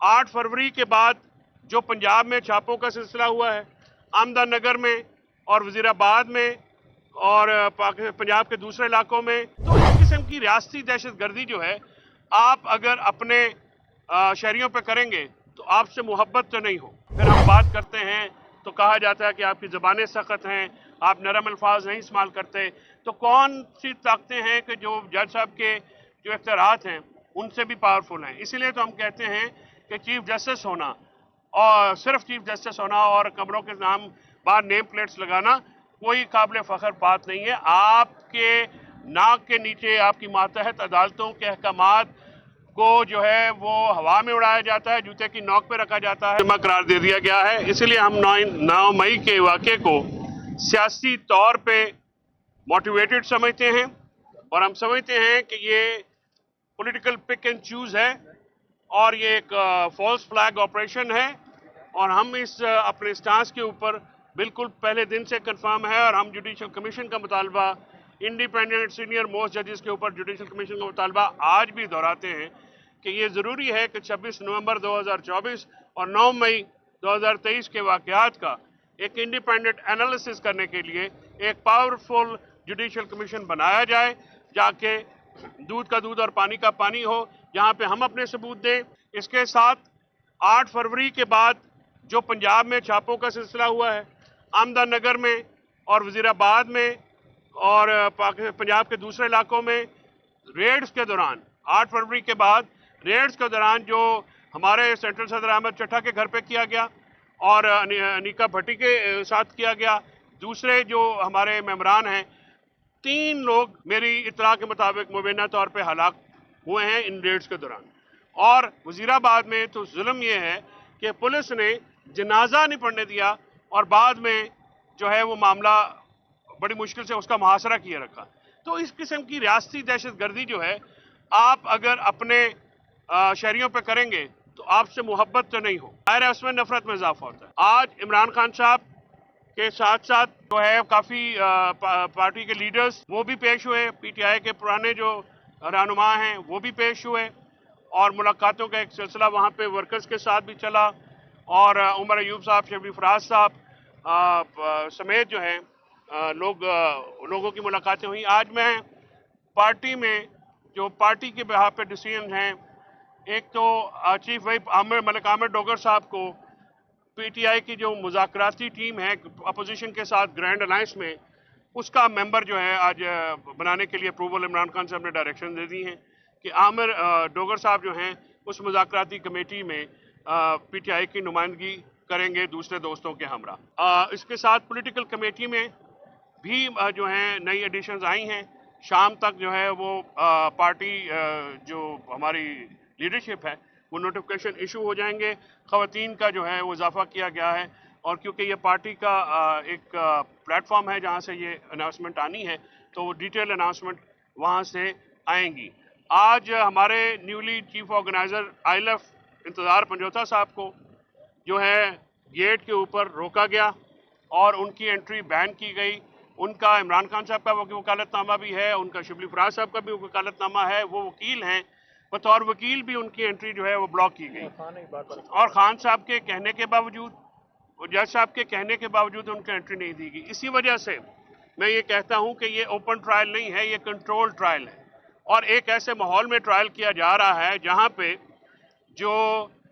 8 फरवरी के बाद जो पंजाब में छापों का सिलसिला हुआ है, अहमदनगर में और वजीराबाद में और पंजाब के दूसरे इलाकों में, तो इस किस्म की रियासती दहशतगर्दी जो है, आप अगर अपने शहरियों पे करेंगे तो आपसे मोहब्बत तो नहीं हो। फिर हम बात करते हैं तो कहा जाता है कि आपकी ज़बानें सख्त हैं, आप नरम अल्फाज नहीं इस्तेमाल करते। तो कौन सी ताकतें हैं कि जो जज साहब के जो इख्तियारात हैं उनसे भी पावरफुल हैं। इसीलिए तो हम कहते हैं कि चीफ जस्टिस होना और सिर्फ चीफ जस्टिस होना और कमरों के नाम बाहर नेम प्लेट्स लगाना कोई काबिल फ़ख्र बात नहीं है। आपके नाक के नीचे आपकी मातहत अदालतों के अहकामात को जो है वो हवा में उड़ाया जाता है, जूते की नोक पे रखा जाता है, जमा करार दे दिया गया है। इसलिए हम 9 मई के वाक़े को सियासी तौर पे मोटिवेटेड समझते हैं और हम समझते हैं कि ये पॉलिटिकल पिक एंड चूज है और ये एक फॉल्स फ्लैग ऑपरेशन है और हम इस अपने स्टांस के ऊपर बिल्कुल पहले दिन से कंफर्म है और हम जुडिशल कमीशन का मुतालबा, इंडिपेंडेंट सीनियर मोस्ट जजेस के ऊपर जुडिशल कमीशन का मुतालबा आज भी दोहराते हैं कि ये ज़रूरी है कि 26 नवंबर 2024 और 9 मई 2023 के वाक़यात का एक इंडिपेंडेंट एनालिसिस करने के लिए एक पावरफुल जुडिशल कमीशन बनाया जाए, जाके दूध का दूध और पानी का पानी हो, जहाँ पे हम अपने सबूत दें। इसके साथ 8 फरवरी के बाद जो पंजाब में छापों का सिलसिला हुआ है, अहमदनगर में और वजीराबाद में और पंजाब के दूसरे इलाकों में, रेड्स के दौरान 8 फरवरी के बाद रेड्स के दौरान जो हमारे सेंट्रल सदर अहमद चट्टा के घर पे किया गया और अनीका भट्टी के साथ किया गया, दूसरे जो हमारे मेंबरान हैं, 3 लोग मेरी इत्तला के मुताबिक मुबैना तौर पे हलाक हुए हैं इन रेड्स के दौरान। और वजीराबाद में तो जुल्म ये है कि पुलिस ने जनाजा नहीं पड़ने दिया और बाद में जो है वो मामला बड़ी मुश्किल से उसका मुहासरा किए रखा। तो इस किस्म की रियासती दहशतगर्दी जो है, आप अगर अपने शहरियों पे करेंगे तो आपसे मोहब्बत तो नहीं हो, ज़ाहिर है उसमें नफरत में इजाफा होता है। आज इमरान खान साहब के साथ साथ जो है काफ़ी पार्टी के लीडर्स वो भी पेश हुए, पीटीआई के पुराने जो रहनुमा हैं वो भी पेश हुए और मुलाकातों का एक सिलसिला वहाँ पे वर्कर्स के साथ भी चला और उमर अयूब साहब, शफी फराज साहब समेत जो है लोगों की मुलाकातें हुई। आज मैं पार्टी में जो पार्टी के बिहार पे डिसीजन हैं, एक तो चीफ वाइप मलिक आमिर डोगर साहब को पीटीआई की जो मुज़ाकराती टीम है अपोजिशन के साथ ग्रैंड अलायंस में, उसका मेंबर जो है आज बनाने के लिए अप्रूवल इमरान खान साहब ने डायरेक्शन दे दी हैं कि आमिर डोगर साहब जो हैं उस मुज़ाकराती कमेटी में पीटीआई की नुमाइंदगी करेंगे दूसरे दोस्तों के हमरा। इसके साथ पॉलिटिकल कमेटी में भी जो हैं नई एडिशंस आई हैं। शाम तक जो है वो पार्टी जो हमारी लीडरशिप है वो नोटिफिकेशन इशू हो जाएंगे। ख़वातीन का जो है वो इजाफा किया गया है और क्योंकि ये पार्टी का एक प्लेटफॉर्म है जहाँ से ये अनाउंसमेंट आनी है, तो वो डिटेल अनाउंसमेंट वहाँ से आएंगी। आज हमारे न्यूली चीफ ऑर्गेनाइज़र आईएलएफ इंतज़ार पंजोथा साहब को जो है गेट के ऊपर रोका गया और उनकी एंट्री बैन की गई। उनका इमरान खान साहब का वकालतनामा भी है, उनका शिबली फराज साहब का भी वकालतनामा है, वो वकील हैं, बतौर वकील भी उनकी एंट्री जो है वो ब्लॉक की गई और खान साहब के कहने के बावजूद और जज साहब के कहने के बावजूद उनको एंट्री नहीं दी गई। इसी वजह से मैं ये कहता हूँ कि ये ओपन ट्रायल नहीं है, ये कंट्रोल ट्रायल है और एक ऐसे माहौल में ट्रायल किया जा रहा है जहाँ पे जो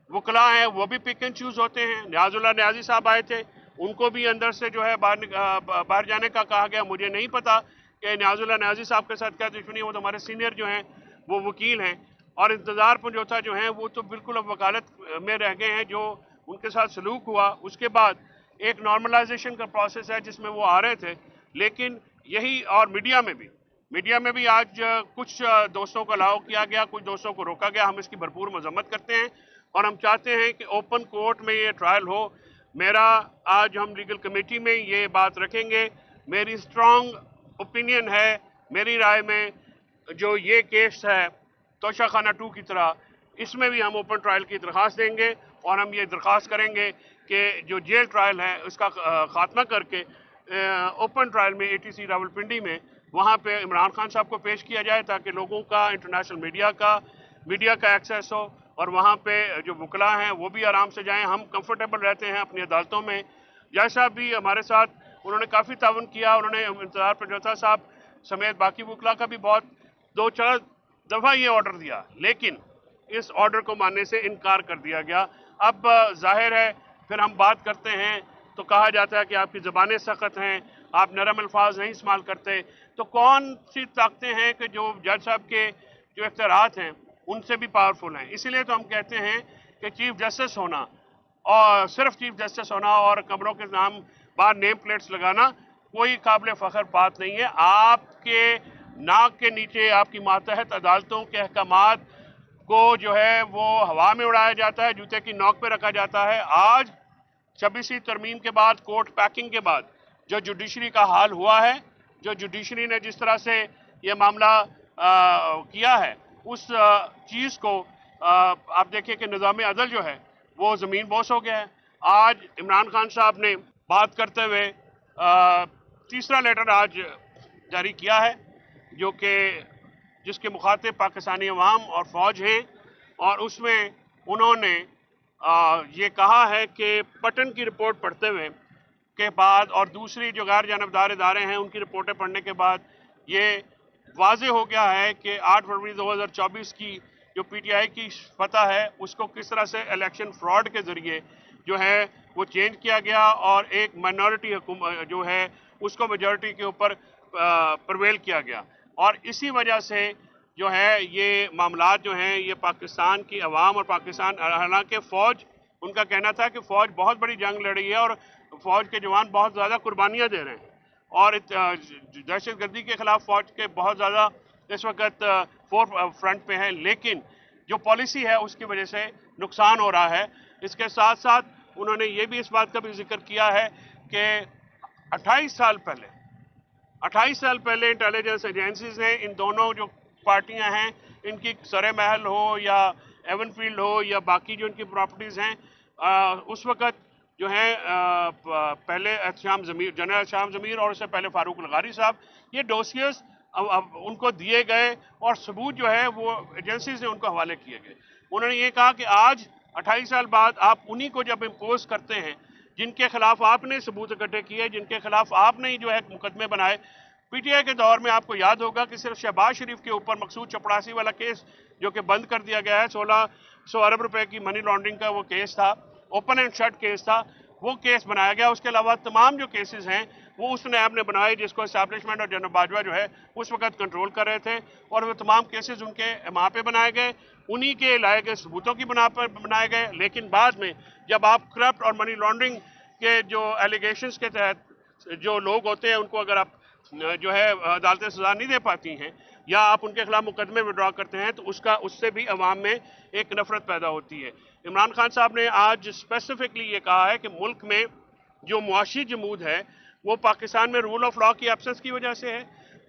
वकला हैं वो भी पिक एंड चूज होते हैं। न्याजुल्लाह न्याजी साहब आए थे, उनको भी अंदर से जो है बाहर जाने का कहा गया। मुझे नहीं पता कि न्याजुल्लाह न्याजी साहब के साथ क्या दुश्मनी, वो तो हमारे सीनियर जो हैं वो वकील हैं और इंतज़ार पंजोथा जो हैं वो तो बिल्कुल अब वकालत में रह गए हैं। जो उनके साथ सलूक हुआ उसके बाद एक नॉर्मलाइजेशन का प्रोसेस है जिसमें वो आ रहे थे, लेकिन यही और मीडिया में भी आज कुछ दोस्तों को अलाउ किया गया, कुछ दोस्तों को रोका गया। हम इसकी भरपूर मजम्मत करते हैं और हम चाहते हैं कि ओपन कोर्ट में ये ट्रायल हो। मेरा आज हम लीगल कमेटी में ये बात रखेंगे। मेरी स्ट्रॉन्ग ओपिनियन है, मेरी राय में जो ये केस है तोशा खाना 2 की तरह, इसमें भी हम ओपन ट्रायल की दरख्वास्त देंगे और हम ये दरख्वास्त करेंगे कि जो जेल ट्रायल है उसका खात्मा करके ओपन ट्रायल में एटीसी रावलपिंडी में वहाँ पे इमरान खान साहब को पेश किया जाए ताकि लोगों का, इंटरनेशनल मीडिया का एक्सेस हो और वहाँ पे जो वकला हैं वो भी आराम से जाएं, हम कंफर्टेबल रहते हैं अपनी अदालतों में। जज साहब भी हमारे साथ, उन्होंने काफ़ी ताउन किया, उन्होंने इंतजार प्रजोता साहब समेत बाकी वकला का भी बहुत 2-4 दफ़ा ये ऑर्डर दिया, लेकिन इस ऑर्डर को मानने से इनकार कर दिया गया। अब जाहिर है फिर हम बात करते हैं तो कहा जाता है कि आपकी ज़बानें सख्त हैं, आप नरम अल्फाज नहीं इस्तेमाल करते। तो कौन सी ताकतें हैं कि जो जज साहब के जो इख्तियारात हैं उनसे भी पावरफुल हैं? इसीलिए तो हम कहते हैं कि चीफ जस्टिस होना और सिर्फ चीफ जस्टिस होना और कमरों के नाम बाहर नेम प्लेट्स लगाना कोई काबिल फ़ख्र बात नहीं है। आपके नाक के नीचे आपकी मातहत अदालतों के अहकामात को जो है वो हवा में उड़ाया जाता है, जूते की नोक पे रखा जाता है। आज 26वीं तरमीम के बाद, कोर्ट पैकिंग के बाद जो जुडिशरी का हाल हुआ है, जो जुडिशरी ने जिस तरह से ये मामला किया है, उस चीज़ को आप देखिए कि निज़ाम अदल जो है वो ज़मीन बोस हो गया है। आज इमरान खान साहब ने बात करते हुए तीसरा लेटर आज जारी किया है जो कि जिसके मुखातिब पाकिस्तानी अवाम और फ़ौज हैं, और उसमें उन्होंने ये कहा है कि पटन की रिपोर्ट पढ़ते हुए के बाद और दूसरी जो गैर जानबदार इदारे हैं उनकी रिपोर्टें पढ़ने के बाद ये वाज़े हो गया है कि 8 फरवरी 2024 की जो पीटीआई की फतह है उसको किस तरह से इलेक्शन फ्रॉड के ज़रिए जो है वो चेंज किया गया और एक माइनॉरिटी हुकूमत जो है उसको मेजॉरिटी के ऊपर प्रवेल किया गया। और इसी वजह से जो है ये मामलात जो हैं ये पाकिस्तान की अवाम और पाकिस्तान, हालांकि फ़ौज, उनका कहना था कि फ़ौज बहुत बड़ी जंग लड़ रही है और फ़ौज के जवान बहुत ज़्यादा कुर्बानियाँ दे रहे हैं और दहशतगर्दी के ख़िलाफ़ फ़ौज के बहुत ज़्यादा इस वक्त फोर फ्रंट पे हैं, लेकिन जो पॉलिसी है उसकी वजह से नुकसान हो रहा है। इसके साथ साथ उन्होंने ये भी इस बात का भी जिक्र किया है कि 28 साल पहले इंटेलिजेंस एजेंसीज हैं, इन दोनों जो पार्टियां हैं इनकी सरे महल हो या एवनफील्ड हो या बाकी जो इनकी प्रॉपर्टीज़ हैं, उस वक़्त जो है पहले जनरल श्याम ज़मीर और उससे पहले फारूक लगारी साहब, ये डोसियर्स अब उनको दिए गए और सबूत जो है वो एजेंसीज ने उनको हवाले किए गए। उन्होंने ये कहा कि आज 28 साल बाद आप उन्हीं को जब इम्पोज करते हैं जिनके खिलाफ आपने सबूत इकट्ठे किए, जिनके खिलाफ आपने ही जो है मुकदमे बनाए। पीटीआई के दौर में आपको याद होगा कि सिर्फ शहबाज शरीफ के ऊपर मकसूद चपड़ासी वाला केस जो कि बंद कर दिया गया है, 1600 अरब रुपए की मनी लॉन्ड्रिंग का वो केस था, ओपन एंड शट केस था, वो केस बनाया गया। उसके अलावा तमाम जो केसेस हैं वो उस नैब ने बनाए जिसको एस्टैब्लिशमेंट और जनरल बाजवा जो है उस वक्त कंट्रोल कर रहे थे, और वो तमाम केसेस उनके वहाँ पे बनाए गए, उन्हीं के लाए गए सबूतों की बना पर बनाए गए। लेकिन बाद में जब आप करप्ट और मनी लॉन्ड्रिंग के जो एलिगेशंस के तहत जो लोग होते हैं उनको अगर आप जो है अदालतें सजा नहीं दे पाती हैं या आप उनके खिलाफ मुकदमे विड्रॉ करते हैं तो उससे भी अवाम में एक नफरत पैदा होती है। इमरान खान साहब ने आज स्पेसिफिकली ये कहा है कि मुल्क में जो मुआशी जमूद है वो पाकिस्तान में रूल ऑफ लॉ की एब्सेंस की वजह से है,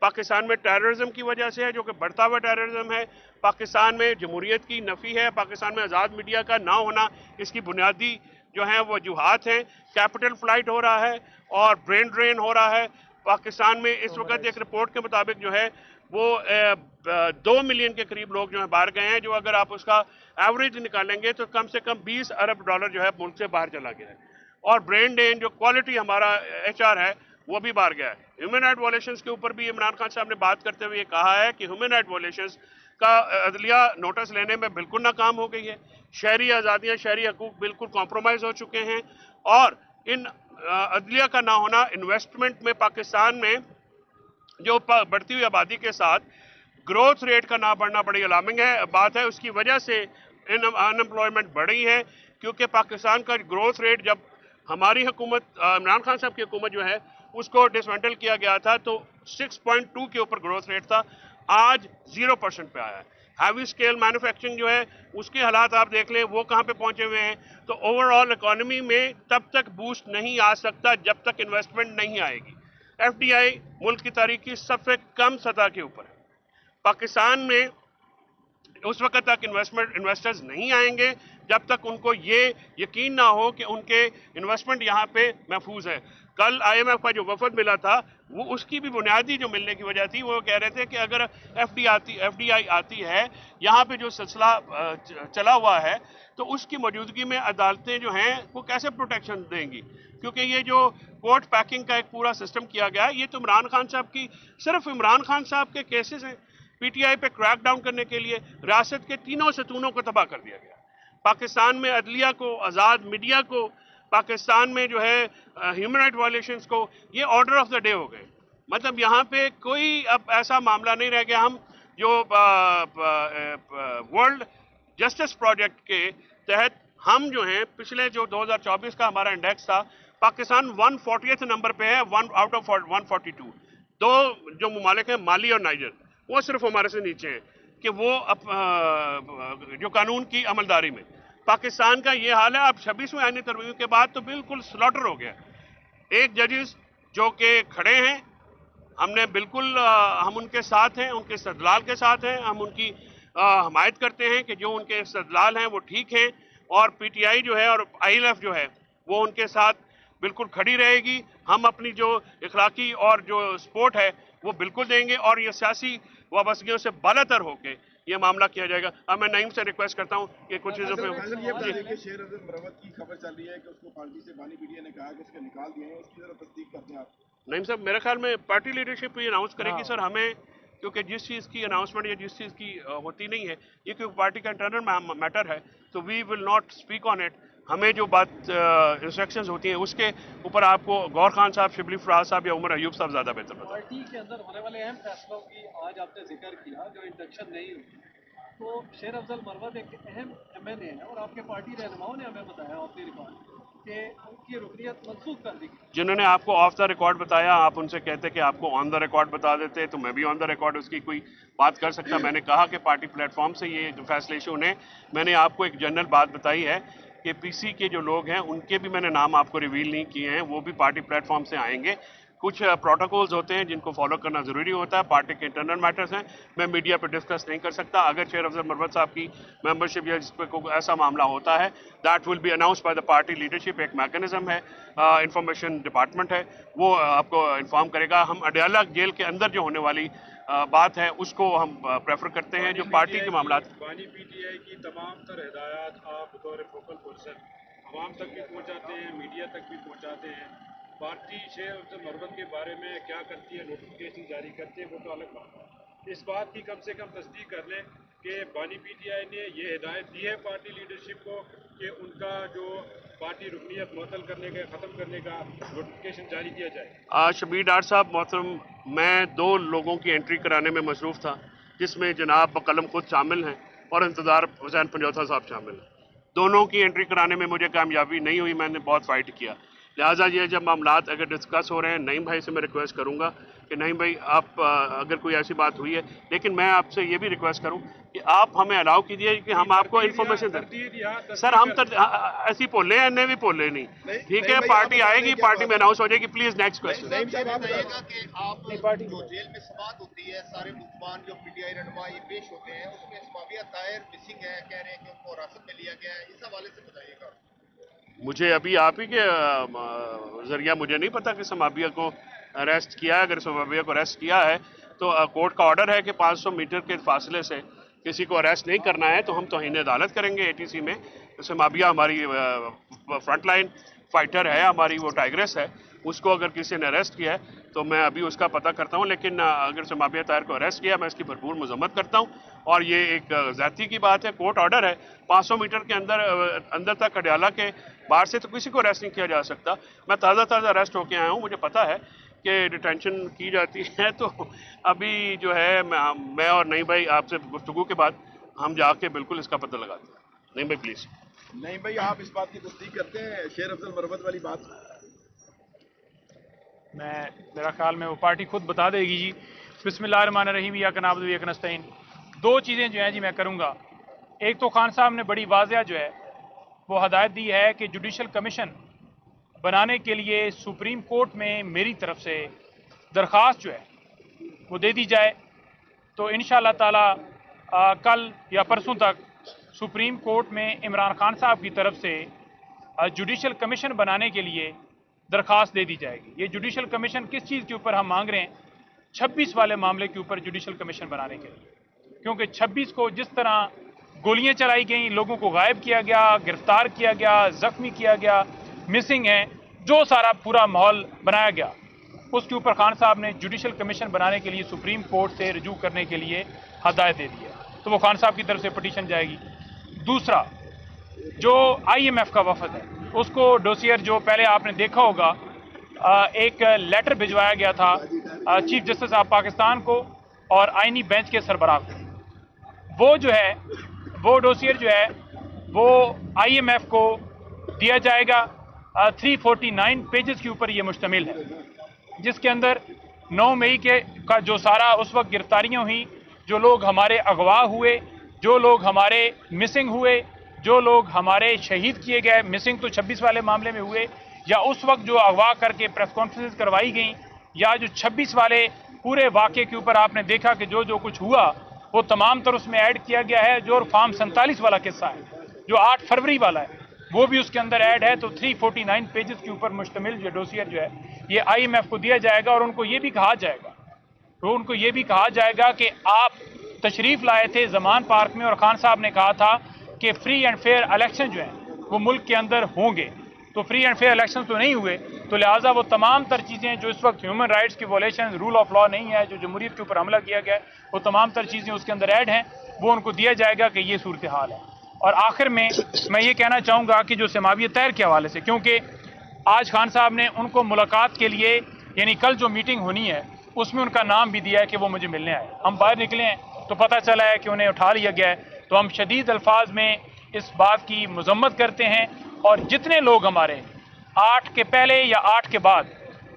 पाकिस्तान में टेररिज्म की वजह से है जो कि बढ़ता हुआ टेररिज्म है, पाकिस्तान में जमहूरियत की नफ़ी है, पाकिस्तान में आज़ाद मीडिया का ना होना इसकी बुनियादी जो है वो वजूहात हैं, कैपिटल फ्लाइट हो रहा है और ब्रेन ड्रेन हो रहा है। पाकिस्तान में इस वक्त एक रिपोर्ट के मुताबिक जो है वो 2 मिलियन के करीब लोग जो है बाहर गए हैं, जो अगर आप उसका एवरेज निकालेंगे तो कम से कम 20 अरब डॉलर जो है मुल्क से बाहर चला गया है। और ब्रेन ड्रेन जो क्वालिटी हमारा HR है वो भी बाहर गया है। ह्यूमन राइट वायलेशंस के ऊपर भी इमरान खान साहब ने बात करते हुए कहा है कि ह्यूमन राइट वायलेशंस का अदलिया नोटिस लेने में बिल्कुल नाकाम हो गई है, शहरी आज़ादियाँ, शहरी हकूक बिल्कुल कॉम्प्रोमाइज़ हो चुके हैं, और इन अदलिया का ना होना इन्वेस्टमेंट में, पाकिस्तान में जो बढ़ती हुई आबादी के साथ ग्रोथ रेट का ना बढ़ना बड़ी अलार्मिंग है बात है। उसकी वजह से अनएम्प्लॉयमेंट बढ़ी है, क्योंकि पाकिस्तान का ग्रोथ रेट जब हमारी हुकूमत, इमरान खान साहब की हुकूमत जो है उसको डिसमेंटल किया गया था तो 6.2 के ऊपर ग्रोथ रेट था, आज 0% पे आया है। हैवी स्केल मैन्युफैक्चरिंग जो है उसके हालात आप देख लें वो कहाँ पे पहुंचे हुए हैं। तो ओवरऑल इकोनॉमी में तब तक बूस्ट नहीं आ सकता जब तक इन्वेस्टमेंट नहीं आएगी। FDI मुल्क की तारीख की सबसे कम सतह के ऊपर है। पाकिस्तान में उस वक्त तक इन्वेस्टर्स नहीं आएंगे जब तक उनको ये यकीन ना हो कि उनके इन्वेस्टमेंट यहाँ पे महफूज है। कल IMF का जो वफद मिला था वो उसकी भी बुनियादी जो मिलने की वजह थी, वो कह रहे थे कि अगर FDI आती है, यहाँ पे जो सिलसिला चला हुआ है, तो उसकी मौजूदगी में अदालतें जो हैं वो कैसे प्रोटेक्शन देंगी, क्योंकि ये जो कोर्ट पैकिंग का एक पूरा सिस्टम किया गया है, ये तो इमरान खान साहब की, सिर्फ इमरान खान साहब के केसेस हैं। PTI पे क्रैक डाउन करने के लिए रियासत के तीनों सतूनों को तबाह कर दिया गया। पाकिस्तान में अदलिया को, आज़ाद मीडिया को, पाकिस्तान में जो है ह्यूमन राइट वायलेशंस को, ये ऑर्डर ऑफ द डे हो गए। मतलब यहाँ पे कोई अब ऐसा मामला नहीं रह गया। हम जो वर्ल्ड जस्टिस प्रोजेक्ट के तहत हम जो हैं, पिछले जो 2024 का हमारा इंडेक्स था, पाकिस्तान 140th नंबर पे है, 1 आउट ऑफ 142। दो जो ममालिक हैं, माली और नाइजर, वो सिर्फ हमारे से नीचे हैं कि वो जो कानून की अमलदारी में। पाकिस्तान का ये हाल है। अब 26वें आईनी तरमीम के बाद तो बिल्कुल स्लॉटर हो गया। एक जजेस जो कि खड़े हैं, हमने बिल्कुल हम उनके साथ हैं, उनके इस्तदलाल के साथ हैं, हम उनकी हमायत करते हैं कि जो उनके इस्तदलाल हैं वो ठीक हैं, और PTI जो है और ILF जो है वो उनके साथ बिल्कुल खड़ी रहेगी। हम अपनी जो इखलाकी और जो सपोर्ट है वो बिल्कुल देंगे, और ये सियासी वाबस्तगियों से बालातर होकर ये मामला किया जाएगा। अब मैं नईम से रिक्वेस्ट करता हूँ कि कुछ चीज़ों पे शेर अफजल मरवत की खबर चल रही है कि उसको पार्टी से बानी PTI ने कहा कि उसके निकाल दिए हैं, उसकी जरा तस्दीक करते हैं आप। नईम साहब, मेरे ख्याल में पार्टी लीडरशिप ये अनाउंस करेगी सर। हमें, क्योंकि जिस चीज़ की अनाउंसमेंट या जिस चीज़ की होती नहीं है, ये क्योंकि पार्टी का इंटरनल मैटर है, तो we will not speak on it. हमें जो बात इंस्ट्रक्शंस होती हैं उसके ऊपर आपको गौर खान साहब, शिबली फराज साहब या उमर अयूब साहब ज़्यादा बेहतर पता। पार्टी के अंदर होने वाले अहम फैसलों की आज आपने जिक्र किया, जो इंडक्शन नहीं हुई, तो शेर अफजल मरवत एक अहम MNA है, और आपके पार्टी रहनुमाओं ने हमें बताया ऑफ द रिकॉर्ड कि उनकी रुकनियत मनसूख कर दी। जिन्होंने आपको ऑफ द रिकॉर्ड बताया, आप उनसे कहते कि आपको ऑन द रिकॉर्ड बता देते, तो मैं भी ऑन द रिकॉर्ड उसकी कोई बात कर सकता। मैंने कहा कि पार्टी प्लेटफॉर्म से ये फैसले इशू ने, मैंने आपको एक जनरल बात बताई है कि PC के जो लोग हैं उनके भी मैंने नाम आपको रिवील नहीं किए हैं, वो भी पार्टी प्लेटफॉर्म से आएंगे। कुछ प्रोटोकॉल्स होते हैं जिनको फॉलो करना ज़रूरी होता है, पार्टी के इंटरनल मैटर्स हैं, मैं मीडिया पर डिस्कस नहीं कर सकता। अगर शेर अफजल मरवत साहब की मेंबरशिप या जिस पर कोई ऐसा मामला होता है, that will be announce by the party leadership. एक मैकेनिज्म है, इंफॉर्मेशन डिपार्टमेंट है, वो आपको इन्फॉर्म करेगा। हम अडयाला जेल के अंदर जो होने वाली बात है उसको हम प्रेफर करते हैं, जो पार्टी के मामला। बानी PTI की तमाम तर हिदायत आप बतौर फोकल पर्सन आवाम तक भी पहुँचाते हैं, मीडिया तक भी पहुँचाते हैं। पार्टी शेर अफजल मरवत के बारे में क्या करती है, नोटिफिकेशन जारी करते हैं, वो तो अलग बात है। इस बात की कम से कम तस्दीक कर लें कि बानी PTI ने ये हिदायत दी है पार्टी लीडरशिप को कि उनका जो पार्टी रुकनियत मुअत्तल करने का, ख़त्म करने का नोटिफिकेशन जारी किया जाए। शबीर डार साहब मोहतरम, मैं 2 लोगों की एंट्री कराने में मसरूफ़ था, जिसमें जनाब बकलम खुद शामिल हैं और इंतज़ार हुसैन पंजौथा साहब शामिल हैं। दोनों की एंट्री कराने में मुझे कामयाबी नहीं हुई, मैंने बहुत फ़ाइट किया। लिहाजा ये जब मामलात अगर डिस्कस हो रहे हैं, नईम भाई से मैं रिक्वेस्ट करूंगा कि नईम भाई आप अगर कोई ऐसी बात हुई है, लेकिन मैं आपसे ये भी रिक्वेस्ट करूं कि आप हमें अलाउ कीजिए कि हम आपको इन्फॉर्मेशन दें। सर हम ऐसी पोले हैं, इन्हें भी पोले नहीं, ठीक है। पार्टी आएगी, पार्टी में अनाउंस हो जाएगी। Please next question. आप जो जेल में समाअत होती है, सारे मुल्जमान जो PTI रहनुमा ये पेश होते हैं, उसमें समाविया ताहिर मिसिंग है, कह रहे हैं कि उनको हिरासत में लिया गया है, इस हवाले से बताइएगा। मुझे अभी आप ही के जरिया मुझे नहीं पता कि समाबिया को अरेस्ट किया है। अगर समाबिया को अरेस्ट किया है तो कोर्ट का ऑर्डर है कि 500 मीटर के फासले से किसी को अरेस्ट नहीं करना है, तो हम तौहीन अदालत करेंगे ATC में। समाबिया हमारी फ्रंट लाइन फाइटर है, हमारी वो टाइग्रेस है, उसको अगर किसी ने अरेस्ट किया है तो मैं अभी उसका पता करता हूँ। लेकिन अगर समाबिया ताहिर को अरेस्ट किया, मैं इसकी भरपूर मजम्मत करता हूँ, और ये एक ज़्यादती की बात है। कोर्ट ऑर्डर है 500 मीटर के अंदर तक अडयाला के बाहर से तो किसी को अरेस्ट नहीं किया जा सकता। मैं ताज़ा अरेस्ट होके आया हूँ, मुझे पता है कि डिटेंशन की जाती है। तो अभी जो है मैं और नईम भाई आपसे गुफ्तगू के बाद हम जाके बिल्कुल इसका पता लगाते हैं। नईम भाई प्लीज़। नहीं भाई, आप इस बात की तस्दीक करते हैं शेर अफजल मरवत वाली बात? मेरा ख्याल में वो पार्टी खुद बता देगी जी। बिस्मिल्लाहिर्रहमानिर्रहीम, या कनाबुदु व इय्याका नस्तईन। 2 चीज़ें जो हैं जी मैं करूँगा। एक तो खान साहब ने बड़ी वाज़ेह जो है वो हदायत दी है कि जुडिशल कमीशन बनाने के लिए सुप्रीम कोर्ट में मेरी तरफ से दरख्वास्त जो है वो दे दी जाए, तो इंशाअल्लाह ताला कल या परसों तक सुप्रीम कोर्ट में इमरान खान साहब की तरफ से जुडिशल कमीशन बनाने के लिए दरखास्त दे दी जाएगी। ये जुडिशल कमीशन किस चीज़ के ऊपर हम मांग रहे हैं? 26 वाले मामले के ऊपर जुडिशल कमीशन बनाने के लिए, क्योंकि 26 को जिस तरह गोलियां चलाई गई, लोगों को गायब किया गया, गिरफ्तार किया गया, जख्मी किया गया, मिसिंग है, जो सारा पूरा माहौल बनाया गया, उसके ऊपर खान साहब ने जुडिशल कमीशन बनाने के लिए सुप्रीम कोर्ट से रजू करने के लिए हदायत दे दी है। तो वो खान साहब की तरफ से पटिशन जाएगी। दूसरा, जो IMF का वफद है, उसको डोसियर जो पहले आपने देखा होगा, एक लेटर भिजवाया गया था चीफ जस्टिस ऑफ पाकिस्तान को और आईनी बेंच के सरबराह को। वो जो है, वो डोसियर जो है वो IMF को दिया जाएगा। 349 पेजेस के ऊपर ये मुश्तमिल है, जिसके अंदर 9 मई का जो सारा उस वक्त गिरफ्तारियां हुई, जो लोग हमारे अगवा हुए, जो लोग हमारे मिसिंग हुए, जो लोग हमारे शहीद किए गए, मिसिंग तो 26 वाले मामले में हुए, या उस वक्त जो अगवा करके प्रेस कॉन्फ्रेंस करवाई गई, या जो 26 वाले पूरे वाक़े के ऊपर आपने देखा कि जो कुछ हुआ वो तमाम तर उसमें ऐड किया गया है। जो फॉर्म 47 वाला किस्सा है, जो 8 फरवरी वाला है, वो भी उसके अंदर ऐड है। तो 349 पेजेस के ऊपर मुश्तमिल जो डोसियर जो है ये IMF को दिया जाएगा। और उनको ये भी कहा जाएगा कि आप तशरीफ़ लाए थे ज़मान पार्क में और खान साहब ने कहा था कि फ्री एंड फेयर इलेक्शन जो हैं वो मुल्क के अंदर होंगे। तो फ्री एंड फेयर इलेक्शन तो नहीं हुए, तो लिहाजा वो तमाम तर चीज़ें जो इस वक्त ह्यूमन राइट्स की वॉलेशन, रूल ऑफ लॉ नहीं है, जो जमहूरियत के ऊपर हमला किया गया है, वो तमाम तर चीज़ें उसके अंदर ऐड हैं। वो उनको दिया जाएगा कि ये सूरत हाल है। और आखिर में मैं ये कहना चाहूँगा कि जो समावियत तैर के हवाले से, क्योंकि आज खान साहब ने उनको मुलाकात के लिए, यानी कल जो मीटिंग होनी है उसमें उनका नाम भी दिया है कि वो मुझे मिलने आए। हम बाहर निकले हैं तो पता चला है कि उन्हें उठा लिया गया है। तो हम शदीद अल्फाज में इस बात की मजम्मत करते हैं। और जितने लोग हमारे 8 के पहले या 8 के बाद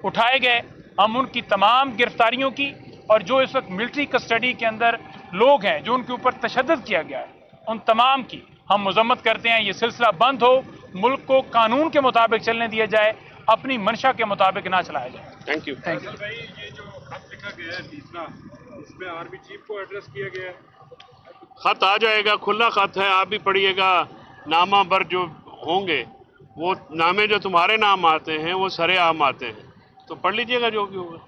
उठाए गए, हम उनकी तमाम गिरफ्तारियों की, और जो इस वक्त मिलिट्री कस्टडी के अंदर लोग हैं जो उनके ऊपर तशद्दुद किया गया है, उन तमाम की हम मजम्मत करते हैं। ये सिलसिला बंद हो, मुल्क को कानून के मुताबिक चलने दिया जाए, अपनी मंशा के मुताबिक ना चलाया जाए। Thank you. Thank you. भाई, ये जो खत लिखा गया है तीसरा, इसमें आर्मी चीफ को एड्रेस किया गया है। खत आ जाएगा, खुला खत है, आप भी पढ़िएगा। नामा बर जो होंगे, वो नामे जो तुम्हारे नाम आते हैं वो सरेआम आते हैं, तो पढ़ लीजिएगा जो भी होगा।